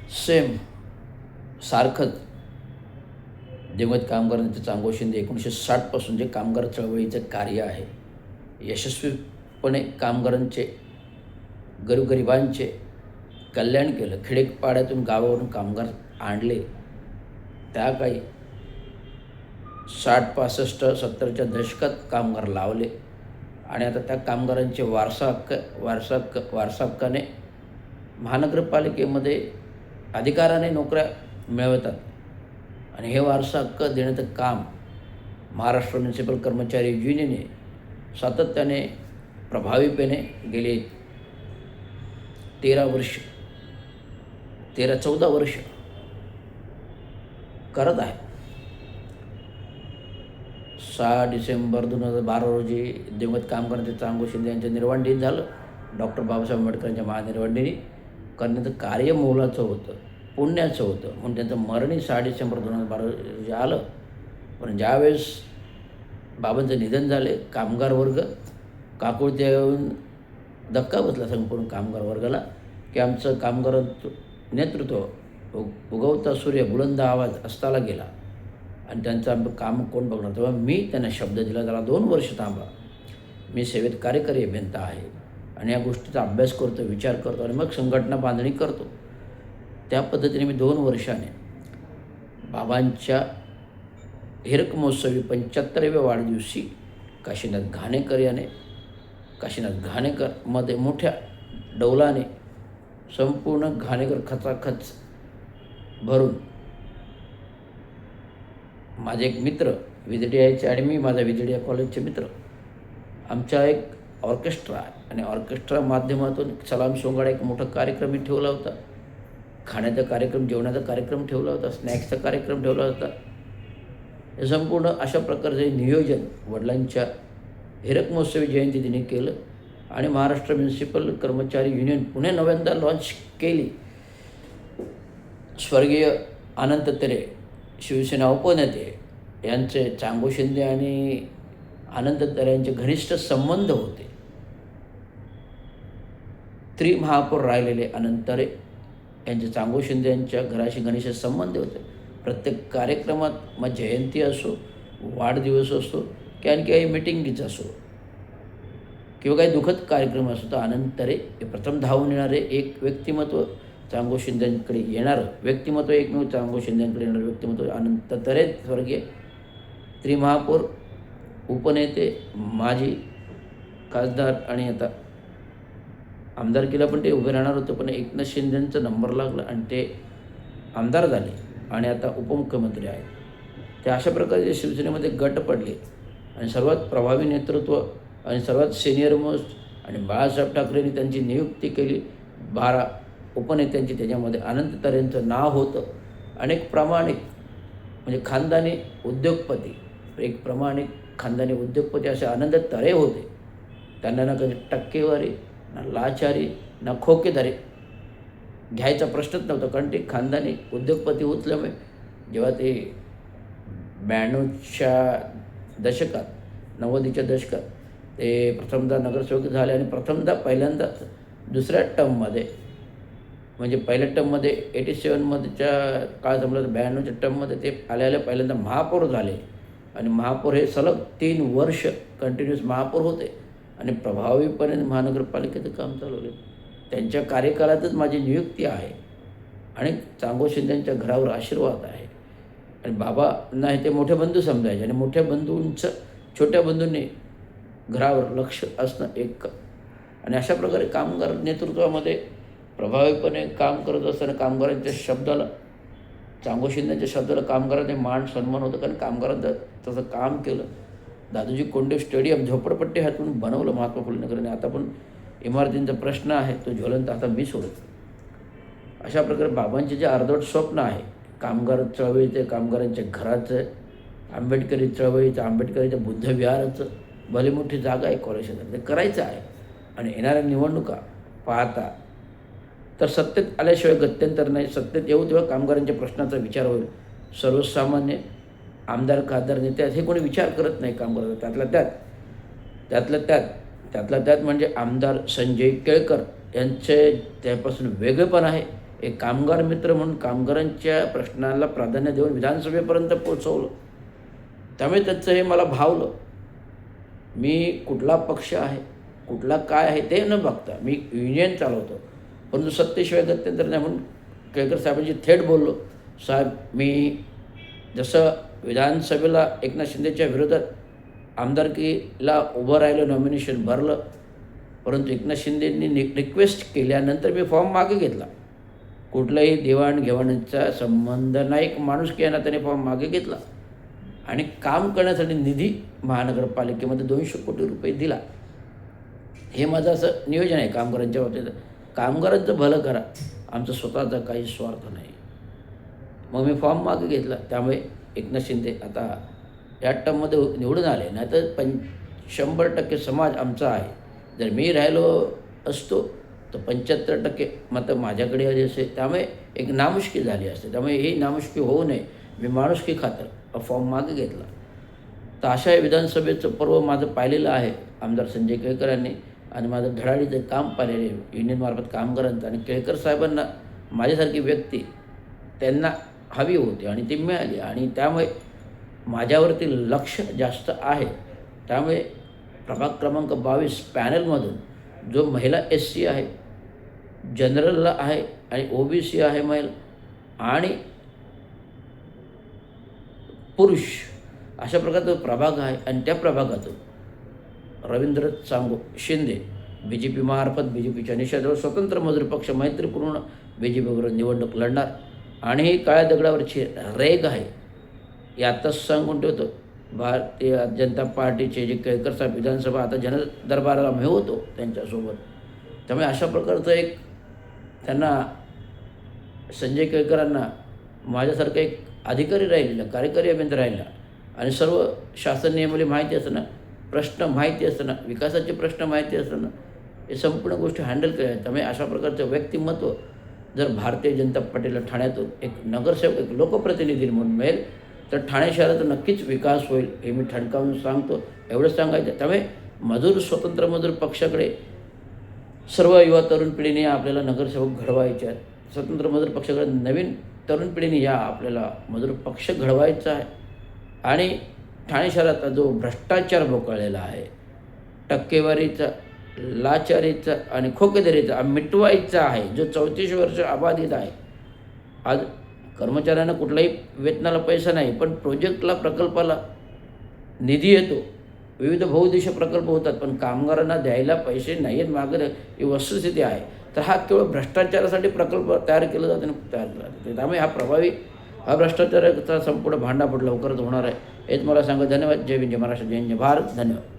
Same सारखंच दिवंगत कामगार नेते चांगो शिंदे 1960पासून जे कामगार चळवळीचं कार्य आहे, यशस्वीपणे कामगारांचे, गरीबगरिबांचे कल्याण केलं. खेडेपाड्यातून गावावरून कामगार आणले. त्या काही 60, 65, 70च्या दशकात कामगार लावले आणि आता त्या कामगारांचे वारसा हक्काने महानगरपालिकेमध्ये अधिकाराने नोकऱ्या मिळवतात आणि हे वारसा हक्क देण्याचं काम महाराष्ट्र म्युनिसिपल कर्मचारी युनियनने सातत्याने प्रभावीपणे गेले 14 वर्ष करत आहे. 6 डिसेंबर 2012 रोजी दिवंगत कामगार नेते चांगो शिंदे यांचं निर्वाण दिन झालं. डॉक्टर बाबासाहेब आंबेडकरांच्या महानिर्वाणदिनी करण्याचं कार्य मोलाचं होतं, पुण्याचं होतं, म्हणून त्यांचं मरणही 6 डिसेंबर 2012 रोजी आलं. पण ज्यावेळेस बाबांचं निधन झाले, कामगार वर्ग काकुळत्या येऊन धक्का बसला संपूर्ण कामगार वर्गाला की आमचं कामगार नेतृत्व उगवता सूर्य बुलंद आवाज अस्ताला गेला आणि त्यांचं आमचं काम कोण बघणार. तेव्हा मी त्यांना शब्द दिला, त्याला 2 वर्ष थांबा, मी सेवेत कार्यकारी अभियंता आहे आणि या गोष्टीचा अभ्यास करतो, विचार करतो आणि मग संघटना बांधणी करतो. त्या पद्धतीने मी 2 वर्षाने बाबांच्या हिरक महोत्सवी 75व्या वाढदिवशी काशीनाथ घाणेकरमध्ये मोठ्या डौलाने संपूर्ण घाणेकर खचाखच भरून माझे एक मित्र विजडीआयचे आणि मी माझा विजडीआय कॉलेजचे मित्र, आमच्या एक ऑर्केस्ट्रा आणि ऑर्केस्ट्रा माध्यमातून सलाम सोंगाडा एक मोठा कार्यक्रम मी ठेवला होता. खाण्याचा कार्यक्रम, जेवणाचा कार्यक्रम ठेवला होता, स्नॅक्सचा कार्यक्रम ठेवला होता. हे संपूर्ण अशा प्रकारचे नियोजन वडिलांच्या हिरक महोत्सवी जयंती दिनी केलं आणि महाराष्ट्र म्युनिसिपल कर्मचारी युनियन पुणे नव्यांदा लॉन्च केली. स्वर्गीय अनंत तरे शिवसेना उपनेते यांचे चांगो शिंदे आणि अनंत तरे यांचे घनिष्ठ संबंध होते. त्रिमहापौर राहिलेले अनंत तरे यांचे चांगो शिंदे यांच्या घराशी घनिष्ठ संबंध होते. प्रत्येक कार्यक्रमात, मग जयंती असो, वाढदिवस असो की आणखी काही मिटिंगीच असो किंवा काही दुःखद कार्यक्रम असो, तर अनंत तरे हे प्रथम धावून येणारे एक व्यक्तिमत्व, चांगो शिंदेंकडे येणारं व्यक्तिमत्व, एकमेव चांगो शिंदेंकडे येणारं व्यक्तिमत्व अनंत तरे, स्वर्गीय त्रिमहापौर, उपनेते, माजी खासदार आणि आता आमदारकीला पण ते उभे राहणार होते. पण एकनाथ शिंदेंचा नंबर लागला आणि ते आमदार झाले आणि आता उपमुख्यमंत्री आहेत. ते अशा प्रकारे शिवसेनेमध्ये गट पडले आणि सर्वात प्रभावी नेतृत्व आणि सर्वात सिनियर मोस्ट आणि बाळासाहेब ठाकरेंनी त्यांची नियुक्ती केली. 12 उपनेत्यांची त्याच्यामध्ये अनंत तरेंचं नाव होतं. अनेक प्रामाणिक म्हणजे खानदानी उद्योगपती, एक प्रामाणिक खानदानी उद्योगपती असे अनंत तरे होते. त्यांना ना कधी टक्केवारी, ना लाचारी, ना खोकेदारी घ्यायचा प्रश्नच नव्हता, कारण ते खानदानी उद्योगपती उचल्यामुळे जेव्हा ते 92च्या दशकात, 90च्या दशकात ते प्रथमदा नगरसेवक झाले आणि पहिल्यांदाच दुसऱ्या टर्ममध्ये, म्हणजे पहिल्या टर्ममध्ये 87मध्येच्या काळ संपला, 92च्या टर्ममध्ये ते आल्या पहिल्यांदा महापौर झाले आणि महापौर हे सलग 3 वर्ष कंटिन्यूस महापौर होते आणि प्रभावीपणे महानगरपालिकेचं काम चालवले. त्यांच्या कार्यकाळातच माझी नियुक्ती आहे आणि चांगो शिंदेंच्या घरावर आशीर्वाद आहे आणि बाबांना हे ते मोठे बंधू समजायचे आणि मोठ्या बंधूंचं छोट्या बंधूंनी घरावर लक्ष असणं एक. आणि अशा प्रकारे कामगार नेतृत्वामध्ये प्रभावीपणे काम करत असताना कामगारांच्या शब्दाला, चांगो शिंदेंच्या शब्दाला कामगारांचे मान सन्मान होतं, कारण कामगारांचं तसं काम केलं. दादोजी कोंडदेव स्टेडियम झोपडपट्टी हातून बनवलं महात्मा फुले नगरने. आता पण इमारतींचा प्रश्न आहे, तो ज्वलंत आता मी सोडतो. अशा प्रकारे बाबांचे जे अर्धवट स्वप्न आहे, कामगार चळवळीचे, कामगारांच्या घराचं, आंबेडकरी चळवळीचं, आंबेडकरीच्या बुद्धविहाराचं, भली मोठी जागा आहे कॉलेज क्षेत्रात, ते करायचं आहे. आणि येणाऱ्या निवडणुका पाहता तर सत्तेत आल्याशिवाय गत्यंतर नाही. सत्तेत येऊ तेव्हा कामगारांच्या प्रश्नाचा विचार होईल. सर्वसामान्य आमदार, खासदार, नेते हे कोणी विचार करत नाही कामगारांचा. त्यातल्या त्यात म्हणजे आमदार संजय केळकर यांचे त्यापासून वेगळेपण आहे एक कामगार मित्र म्हणून कामगारांच्या प्रश्नाला प्राधान्य देऊन विधानसभेपर्यंत पोचवलं. त्यामुळे त्यांचं हे मला भावलं. मी कुठला पक्ष आहे, कुठला काय आहे ते न बघता मी युनियन चालवतो, परंतु सत्तेशिवाय गत्यंतर नाही म्हणून केळकर साहेबांशी थेट बोललो. साहेब, मी जसं विधानसभेला एकनाथ शिंदेच्या विरोधात आमदारकीला उभं राहिलं, नॉमिनेशन भरलं, परंतु एकनाथ शिंदेंनी रिक्वेस्ट केल्यानंतर मी फॉर्म मागे घेतला. कुठलाही देवाणघेवाणीचा संबंध नाही, एक माणुसकी आहे ना, त्याने फॉर्म मागे घेतला आणि काम करण्यासाठी निधी महानगरपालिकेमध्ये 200 कोटी रुपये दिला. हे माझं असं नियोजन आहे कामगारांच्या बाबतीत. कामगारांचं भलं करा, आमचं स्वतःचा काही स्वार्थ नाही. मग मी फॉर्म मागे घेतला. त्यामुळे एकनाथ शिंदे आता या टर्ममध्ये निवडून आले, नाही तर 100% समाज आमचा आहे. जर मी राहिलो असतो तर 75% मतं माझ्याकडे आली असते. त्यामुळे एक नामुष्की झाली असते. त्यामुळे ही नामुष्की होऊ नये, मी माणुसकी खातर फॉर्म मागे घेतला. तर अशा विधानसभेचं पर्व माझं पाहिलेलं आहे आमदार संजय केळकरांनी आणि माझं धडाडीचं काम पाहिलेलं आहे युनियनमार्फत कामगारांचं. आणि केळकर साहेबांना माझ्यासारखी व्यक्ती त्यांना हवी होती आणि ती मिळाली आणि त्यामुळे माझ्यावरती लक्ष जास्त आहे. त्यामुळे प्रभाग क्रमांक 22 पॅनलमधून जो महिला SC आहे, जनरलला आहे आणि OBC आहे महिला आणि पुरुष, अशा प्रकारचा प्रभाग आहे. आणि त्या प्रभागातून रवींद्र चांगो शिंदे BJP मार्फत BJPच्या निषेधावर स्वतंत्र मजूर पक्ष मैत्रीपूर्ण BJPवर निवडणूक लढणार. आणि ही काळ्या दगडावरची रेग आहे हे आत्ताच सांगून ठेवतो. भारतीय जनता पार्टीचे जे केळकर साहेब विधानसभा आता जनदरबाराला मी होतो त्यांच्यासोबत. त्यामुळे अशा प्रकारचं एक त्यांना संजय केळकरांना माझ्यासारखं एक अधिकारी राहिलेला, कार्यकारी अभियंता राहिला आणि सर्व शासन नियमावली माहिती असताना, प्रश्न माहिती असताना, विकासाचे प्रश्न माहिती असताना हे संपूर्ण गोष्टी हँडल केल्या. त्यामुळे अशा प्रकारचं व्यक्तिमत्व जर भारतीय जनता पार्टीला ठाण्यातून एक नगरसेवक, एक लोकप्रतिनिधी म्हणून मिळेल तर ठाणे शहराचा नक्कीच विकास होईल हे मी ठणकावून सांगतो. एवढंच सांगायचं. त्यामुळे स्वतंत्र मजूर पक्षाकडे सर्व युवा तरुण पिढीने आपल्याला नगरसेवक घडवायचे आहेत. स्वतंत्र मजूर पक्षाकडे नवीन तरुण पिढीने या आपल्याला मजूर पक्ष घडवायचा आहे. आणि ठाणे शहरात जो भ्रष्टाचार बोकाळलेला आहे, टक्केवारीचा, लाचारीचा आणि खोकेदारीचा मिटवायचा आहे, जो 34 वर्ष अबाधित आहे. आज कर्मचाऱ्यांना कुठलाही वेतनाला पैसा नाही, पण प्रोजेक्टला, प्रकल्पाला निधी येतो, विविध बहुउद्देशीय प्रकल्प होतात, पण कामगारांना द्यायला पैसे नाही आहेत मागं, ही वस्तुस्थिती आहे. तर हा केवळ भ्रष्टाचारासाठी प्रकल्प तयार केला जातो आणि तयार केला जातो. त्यामुळे हा भ्रष्टाचाराचा संपूर्ण भांडाफोड लवकरच होणार आहे हेच मला सांगा. धन्यवाद. जय हिंद, जय महाराष्ट्र, जय हिंद, जय भारत. धन्यवाद.